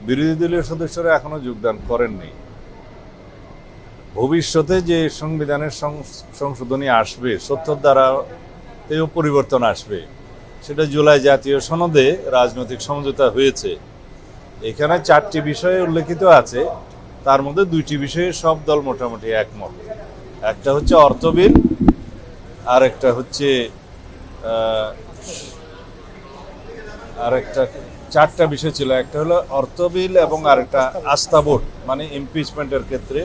বিরোধী দলীয় সদস্যরা এখনো যোগদান করেননি। ভবিষ্যতে যে সংবিধানের সংশোধনী আসবে, ৭০ ধারাতেও পরিবর্তন আসবে, সেটা জুলাই জাতীয় সনদে রাজনৈতিক সমঝোতা হয়েছে। এখানে 4টি বিষয়ে উল্লেখিত আছে, তার মধ্যে 2টি বিষয়ে সব দল মোটামুটি একমত। একটা হচ্ছে অর্থ বিল, আর একটা হচ্ছে আরেকটা 4টা বিষয় ছিল। একটা হলো অর্থ বিল এবং আরেকটা আস্থা ভোট, মানে ইমপিচমেন্টের ক্ষেত্রে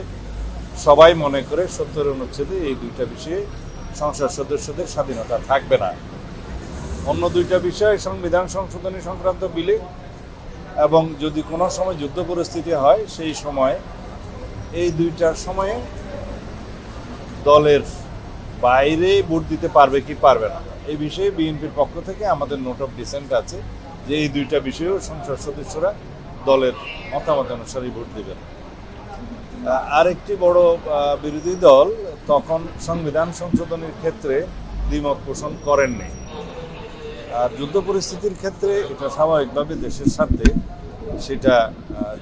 সবাই মনে করে ৭০ অনুচ্ছেদে এই 2টা বিষয়ে সংসদ সদস্যদের স্বাধীনতা থাকবে না। অন্য 2টা বিষয় সংবিধান সংশোধনী সংক্রান্ত বিলে, এবং যদি কোনো সময় যুদ্ধ পরিস্থিতি হয় সেই সময় এই 2টার সময়ে দলের বাইরে ভোট দিতে পারবে কি পারবে না, এই বিষয়ে বিএনপির পক্ষ থেকে আমাদের নোট অফ ডিসেন্ট আছে যে এই 2টা বিষয়েও সংসদ সদস্যরা দলের মতামত অনুসারে ভোট দেবেন। আরেকটি বড় বিরোধী দল তখন সংবিধান সংশোধনের ক্ষেত্রে দ্বিমত পোষণ করেননি। আর যুদ্ধ পরিস্থিতির ক্ষেত্রে এটা স্বাভাবিকভাবে দেশের স্বার্থে, সেটা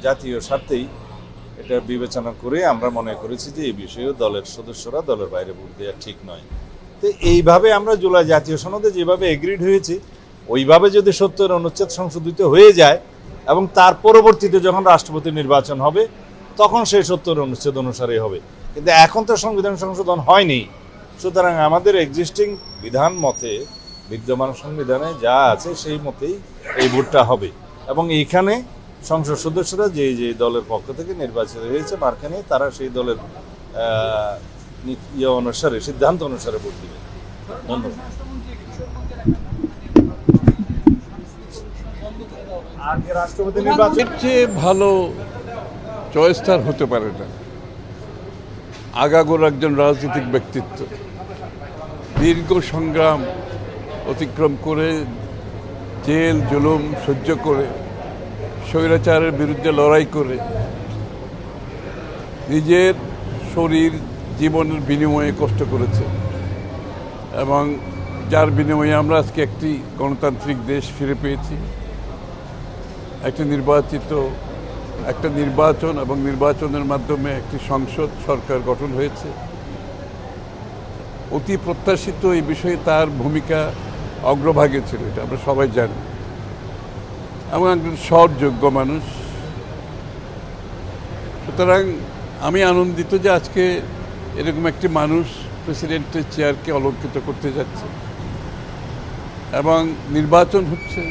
জাতীয় স্বার্থেই এটা বিবেচনা করে আমরা মনে করেছি যে এই বিষয়েও দলের সদস্যরা দলের বাইরে ভোট দেওয়া ঠিক নয়। তো এইভাবে আমরা জুলাই জাতীয় সনদে যেভাবে এগ্রিড হয়েছি, ওইভাবে যদি ৭০ অনুচ্ছেদ সংশোধিত হয়ে যায় এবং তার পরবর্তীতে যখন রাষ্ট্রপতি নির্বাচন হবে তখন সেই ৭০ অনুচ্ছেদ অনুসারে হবে। কিন্তু এখন তো সংবিধান সংশোধন হয়নি, সুতরাং আমাদের এক্সিস্টিং বিধান মতে, বিদ্যমান সংবিধানে যা আছে সেই মতেই এই ভোটটা হবে। এবং এইখানে সংসদ সদস্যরা যে যে দলের পক্ষ থেকে নির্বাচিত হয়েছে মার্কা নিয়ে, তারা সেই দলের অনুসারে, সিদ্ধান্ত অনুসারে ভোট দিবে। ধন্যবাদ। আগে রাষ্ট্রপতি নির্বাচন এর চেয়ে ভালো চয়েস তার হতে পারে না। আগাগোড়া একজন রাজনৈতিক ব্যক্তিত্ব, দীর্ঘ সংগ্রাম অতিক্রম করে, জেল জুলুম সহ্য করে, স্বৈরাচারের বিরুদ্ধে লড়াই করে, নিজের শরীর জীবনের বিনিময়ে কষ্ট করেছে, এবং যার বিনিময়ে আমরা আজকে একটি গণতান্ত্রিক দেশ ফিরে পেয়েছি। একটা নির্বাচন এবং নির্বাচনের মাধ্যমে একটি সংসদ সরকার গঠন হয়েছে। অতি প্রত্যাশিত এই বিষয়ে তার ভূমিকা অগ্রভাগে ছিল, এটা আমরা সবাই জানি। এবং একজন সৎ যোগ্য মানুষ। সুতরাং আমি আনন্দিত যে আজকে এরকম একটি মানুষ প্রেসিডেন্টের চেয়ারকে অলঙ্কৃত করতে যাচ্ছে এবং নির্বাচন হচ্ছে।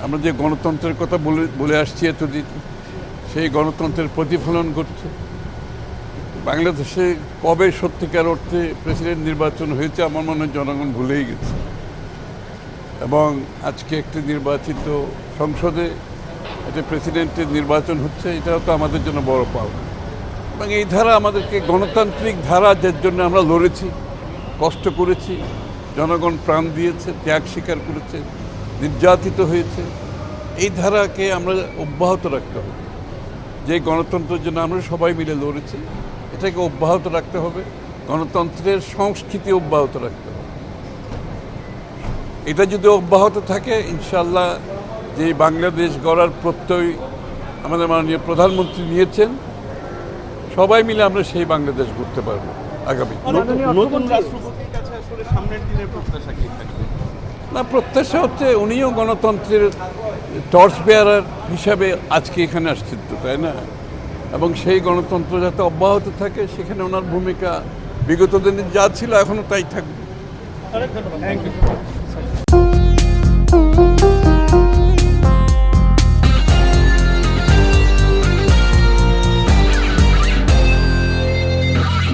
আমরা যে গণতন্ত্রের কথা বলে আসছি এতদিন, সেই গণতন্ত্রের প্রতিফলন ঘটছে। বাংলাদেশে কবে সত্যিকার অর্থে প্রেসিডেন্ট নির্বাচন হয়েছে আমার মনে হয় জনগণ ভুলেই গেছে। এবং আজকে একটি নির্বাচিত সংসদে একটা প্রেসিডেন্টের নির্বাচন হচ্ছে, এটাও তো আমাদের জন্য বড় পাওয়া। এবং এই ধারা আমাদেরকে, গণতান্ত্রিক ধারা যার জন্য আমরা লড়েছি, কষ্ট করেছি, জনগণ প্রাণ দিয়েছে, ত্যাগ স্বীকার করেছে, নির্যাতিত হয়েছে, এই ধারাকে আমরা অব্যাহত রাখতে হবে। যে গণতন্ত্রের জন্য আমরা সবাই মিলে লড়েছি, এটাকে অব্যাহত রাখতে হবে। গণতন্ত্রের সংস্কৃতি অব্যাহত রাখতে হবে। এটা যদি অব্যাহত থাকে, ইনশাআল্লাহ যে বাংলাদেশ গড়ার প্রত্যয় আমাদের মাননীয় প্রধানমন্ত্রী নিয়েছেন, সবাই মিলে আমরা সেই বাংলাদেশ গড়তে পারবো আগামী। নতুন রাষ্ট্রপতির কাছে আসলে সামনের দিনের প্রত্যাশা কি থাকবে? না, প্রত্যাশা হচ্ছে উনিও গণতন্ত্রের টর্চ বেয়ারার হিসাবে আজকে এখানে আসছেন তো, তাই না? এবং সেই গণতন্ত্র যাতে অব্যাহত থাকে, সেখানে ওনার ভূমিকা বিগত দিনে যা ছিল এখনও তাই থাকবে। Thank you.